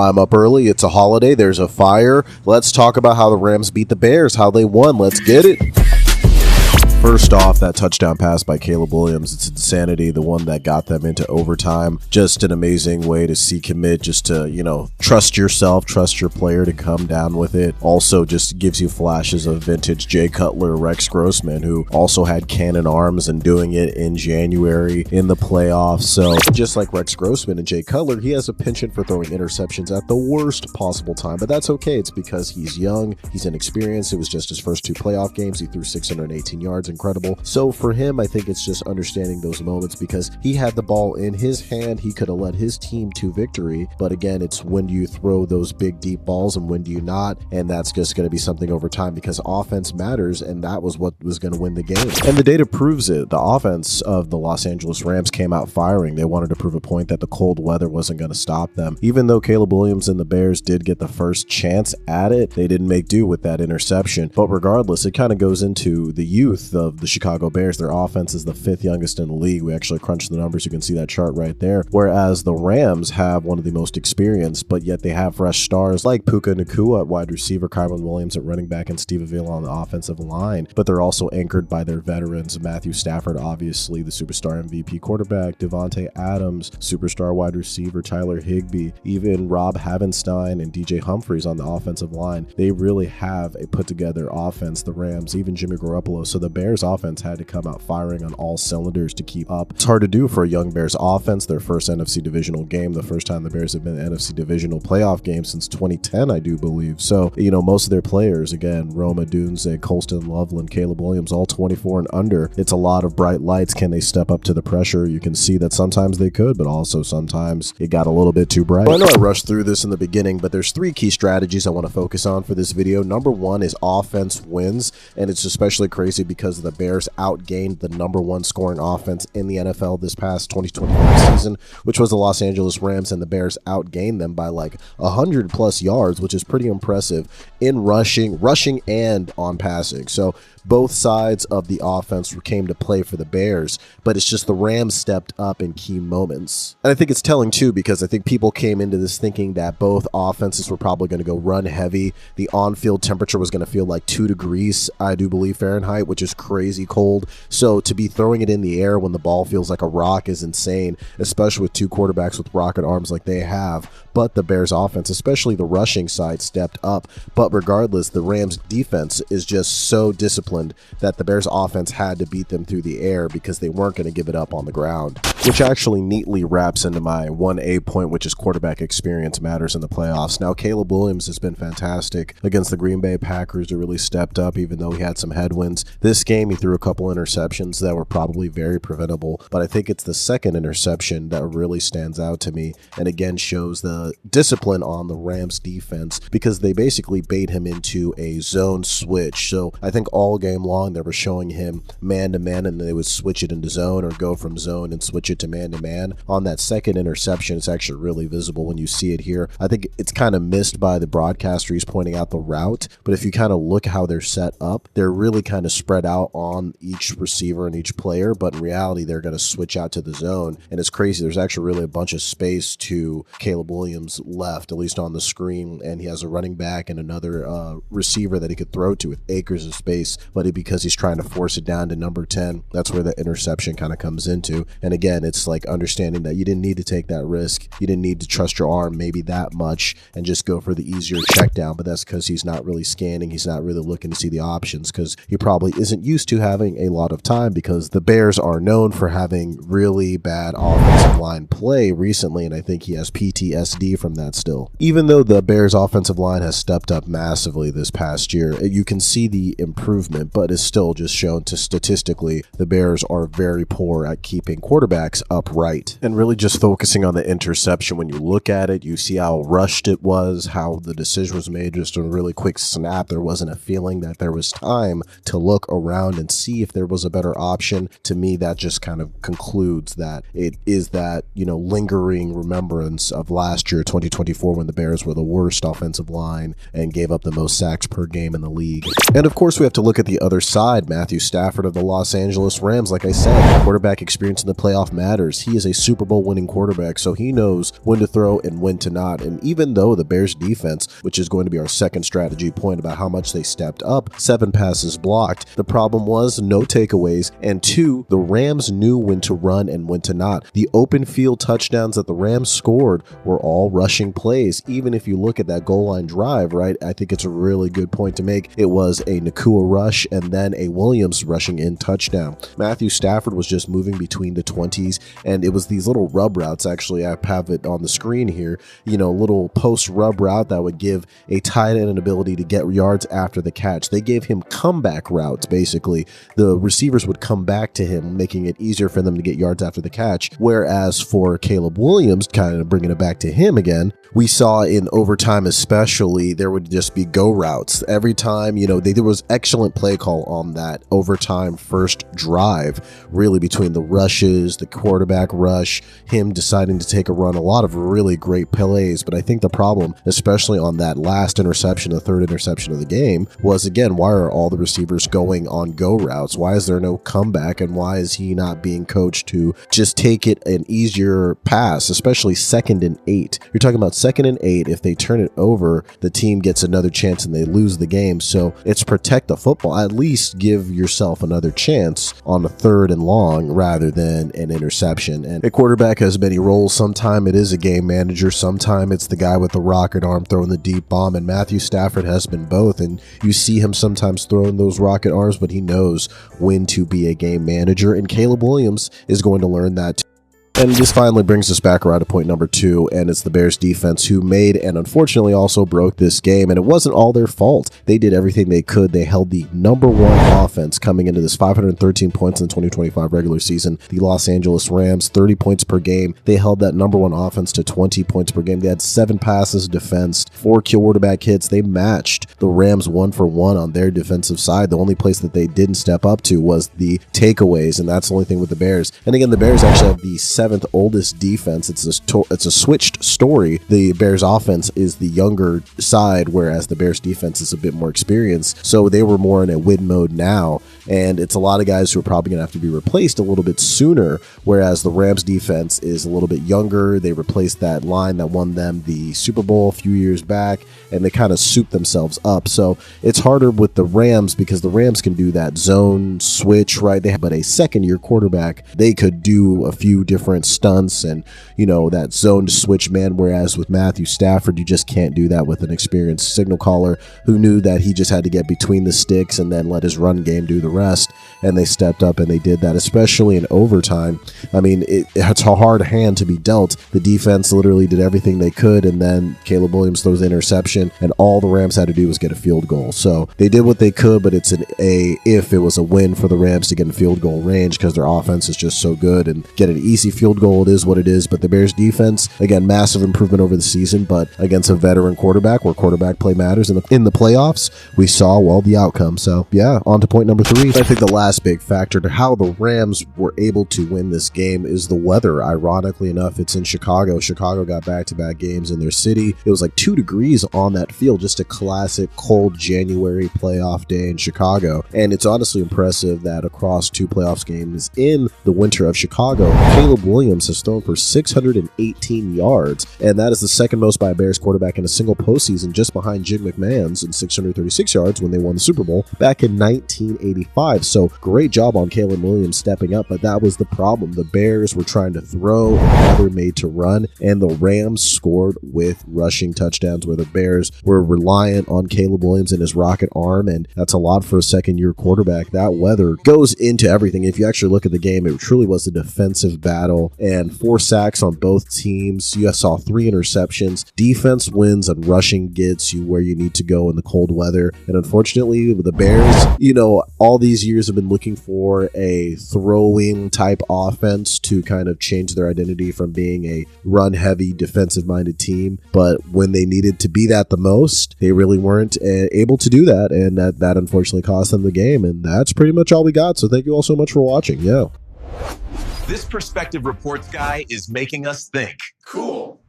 I'm up early. It's a holiday. There's a fire. Let's talk about how the Rams beat the Bears, how they won. Let's get it. First off, that touchdown pass by Caleb Williams, it's insanity, the one that got them into overtime. Just an amazing way to see commit, just to, trust yourself, trust your player to come down with it. Also just gives you flashes of vintage Jay Cutler, Rex Grossman, who also had cannon arms and doing it in January in the playoffs. So just like Rex Grossman and Jay Cutler, he has a penchant for throwing interceptions at the worst possible time, but that's okay. It's because he's young, he's inexperienced. It was just his first 2 playoff games. He threw 618 yards. Incredible. So for him, I think it's just understanding those moments because he had the ball in his hand. He could have led his team to victory. But again, it's when do you throw those big, deep balls and when do you not? And that's just going to be something over time because offense matters. And that was what was going to win the game. And the data proves it. The offense of the Los Angeles Rams came out firing. They wanted to prove a point that the cold weather wasn't going to stop them. Even though Caleb Williams and the Bears did get the first chance at it, they didn't make do with that interception. But regardless, it kind of goes into the youth of the Chicago Bears. Their offense is the 5th youngest in the league. We actually crunched the numbers. You can see that chart right there. Whereas the Rams have one of the most experienced, but yet they have fresh stars like Puka Nacua at wide receiver, Kyron Williams at running back, and Steve Avila on the offensive line. But they're also anchored by their veterans, Matthew Stafford, obviously the superstar MVP quarterback, Devontae Adams, superstar wide receiver, Tyler Higbee, even Rob Havenstein and DJ Humphries on the offensive line. They really have a put together offense, the Rams, even Jimmy Garoppolo. So the Bears offense had to come out firing on all cylinders to keep up. It's hard to do for a young Bears offense, their first NFC divisional game, the first time the Bears have been an NFC divisional playoff game since 2010, I do believe. So, most of their players, again, Roma Dunze, Colston Loveland, Caleb Williams, all 24 and under. It's a lot of bright lights. Can they step up to the pressure? You can see that sometimes they could, but also sometimes it got a little bit too bright. Well, I know I rushed through this in the beginning, but there's 3 key strategies I want to focus on for this video. Number 1 is offense wins, and it's especially crazy because the Bears outgained the number 1 scoring offense in the NFL this past 2024 season, which was the Los Angeles Rams, and the Bears outgained them by like 100+ yards, which is pretty impressive in rushing and on passing. So both sides of the offense came to play for the Bears, but it's just the Rams stepped up in key moments. And I think it's telling too, because I think people came into this thinking that both offenses were probably going to go run heavy. The on-field temperature was going to feel like 2 degrees, I do believe, Fahrenheit, which is crazy cold. So to be throwing it in the air when the ball feels like a rock is insane, especially with 2 quarterbacks with rocket arms like they have. But the Bears offense, especially the rushing side, stepped up. But regardless, the Rams defense is just so disciplined that the Bears offense had to beat them through the air because they weren't going to give it up on the ground, which actually neatly wraps into my 1A point, which is quarterback experience matters in the playoffs. Now, Caleb Williams has been fantastic against the Green Bay Packers, who really stepped up even though he had some headwinds. This game, he threw a couple interceptions that were probably very preventable, but I think it's the second interception that really stands out to me and again shows the discipline on the Rams defense because they basically bait him into a zone switch. So I think all game long they were showing him man to man and they would switch it into zone or go from zone and switch it to man. On that second interception, it's actually really visible when you see it here. I think it's kind of missed by the broadcaster. He's pointing out the route, but if you kind of look how they're set up, they're really kind of spread out on each receiver and each player, but in reality they're going to switch out to the zone, and it's crazy. There's actually really a bunch of space to Caleb Williams left, at least on the screen, and he has a running back and another receiver that he could throw to with acres of space, but because he's trying to force it down to number 10, that's where the interception kind of comes into. And again, it's like understanding that you didn't need to take that risk. You didn't need to trust your arm maybe that much and just go for the easier check down, but that's because he's not really scanning. He's not really looking to see the options because he probably isn't used to having a lot of time because the Bears are known for having really bad offensive line play recently, and I think he has PTSD from that still. Even though the Bears offensive line has stepped up massively this past year, you can see the improvement, but it's still just shown to statistically the Bears are very poor at keeping quarterbacks upright. And really just focusing on the interception, when you look at it, you see how rushed it was, how the decision was made just a really quick snap. There wasn't a feeling that there was time to look around and see if there was a better option. To me, that just kind of concludes that it is that, lingering remembrance of last year, 2024, when the Bears were the worst offensive line and gave gave up the most sacks per game in the league. And of course, we have to look at the other side. Matthew Stafford of the Los Angeles Rams. Like I said, quarterback experience in the playoff matters. He is a Super Bowl winning quarterback, so he knows when to throw and when to not. And even though the Bears defense, which is going to be our second strategy point about how much they stepped up, 7 passes blocked, the problem was no takeaways, and 2, the Rams knew when to run and when to not. The open field touchdowns that the Rams scored were all rushing plays. Even if you look at that goal line drive, right, I think it's a really good point to make. It was a Nakua rush and then a Williams rushing in touchdown. Matthew Stafford was just moving between the 20s, and it was these little rub routes. Actually, I have it on the screen here, little post rub route that would give a tight end an ability to get yards after the catch. They gave him comeback routes. Basically, the receivers would come back to him, making it easier for them to get yards after the catch. Whereas for Caleb Williams, kind of bringing it back to him again, we saw in overtime especially, there would just be go routes. Every time, there was excellent play call on that overtime first drive, really between the rushes, the quarterback rush, him deciding to take a run, a lot of really great plays. But I think the problem, especially on that last interception, the third interception of the game, was again, why are all the receivers going on go routes? Why is there no comeback? And why is he not being coached to just take it an easier pass, especially 2nd and 8? You're talking about 2nd and 8. If they turn it over, the team gets another chance and they lose the game. So it's protect the football. At least give yourself another chance on a 3rd and long rather than an interception. And a quarterback has many roles. Sometimes it is a game manager. Sometimes it's the guy with the rocket arm throwing the deep bomb. And Matthew Stafford has been both. And you see him sometimes throwing those rocket arms, but he knows when to be a game manager. And Caleb Williams is going to learn that too. And this finally brings us back around to point number 2, and it's the Bears defense who made and unfortunately also broke this game, and it wasn't all their fault. They did everything they could. They held the number 1 offense coming into this 513 points in the 2025 regular season. The Los Angeles Rams, 30 points per game. They held that number 1 offense to 20 points per game. They had 7 passes defensed, 4 quarterback hits. They matched the Rams 1 for 1 on their defensive side. The only place that they didn't step up to was the takeaways, and that's the only thing with the Bears. And again, the Bears actually have the 7th oldest defense. It's a switched story. The Bears offense is the younger side, whereas the Bears defense is a bit more experienced. So they were more in a win mode now, and it's a lot of guys who are probably going to have to be replaced a little bit sooner, whereas the Rams defense is a little bit younger. They replaced that line that won them the Super Bowl a few years back, and they kind of souped themselves up. So it's harder with the Rams because the Rams can do that zone switch, right? They have but a second-year quarterback. They could do a few different stunts and, that zone to switch man, whereas with Matthew Stafford, you just can't do that with an experienced signal caller who knew that he just had to get between the sticks and then let his run game do the rest. And they stepped up and they did that, especially in overtime. I mean, it's a hard hand to be dealt. The defense literally did everything they could, and then Caleb Williams throws the interception, and all the Rams had to do was get a field goal. So they did what they could, but it's if it was a win for the Rams to get in field goal range because their offense is just so good, and get an easy field goal, it is what it is. But the Bears defense, again, massive improvement over the season, but against a veteran quarterback where quarterback play matters in the playoffs, we saw, the outcome. So yeah, on to point number 3. I think the last big factor to how the Rams were able to win this game is the weather. Ironically enough, it's in Chicago. Chicago got back-to-back games in their city. It was like 2 degrees on that field, just a classic cold January playoff day in Chicago. And it's honestly impressive that across 2 playoffs games in the winter of Chicago, Caleb Williams has thrown for 618 yards, and that is the second most by a Bears quarterback in a single postseason, just behind Jim McMahon's in 636 yards when they won the Super Bowl back in 1985. So great job on Caleb Williams stepping up, but that was the problem. The Bears were trying to throw and never made to run, and the Rams scored with rushing touchdowns where the Bears were reliant on Caleb Williams and his rocket arm, and that's a lot for a second-year quarterback. That weather goes into everything. If you actually look at the game, it truly was a defensive battle, and 4 sacks on both teams. You saw 3 interceptions. Defense wins and rushing gets you where you need to go in the cold weather. And unfortunately, with the Bears, all these years have been looking for a throwing type offense to kind of change their identity from being a run-heavy, defensive-minded team. But when they needed to be that the most, they really weren't able to do that, and that unfortunately cost them the game. And that's pretty much all we got. So thank you all so much for watching. Yeah. This Perspective Reports guy is making us think. Cool.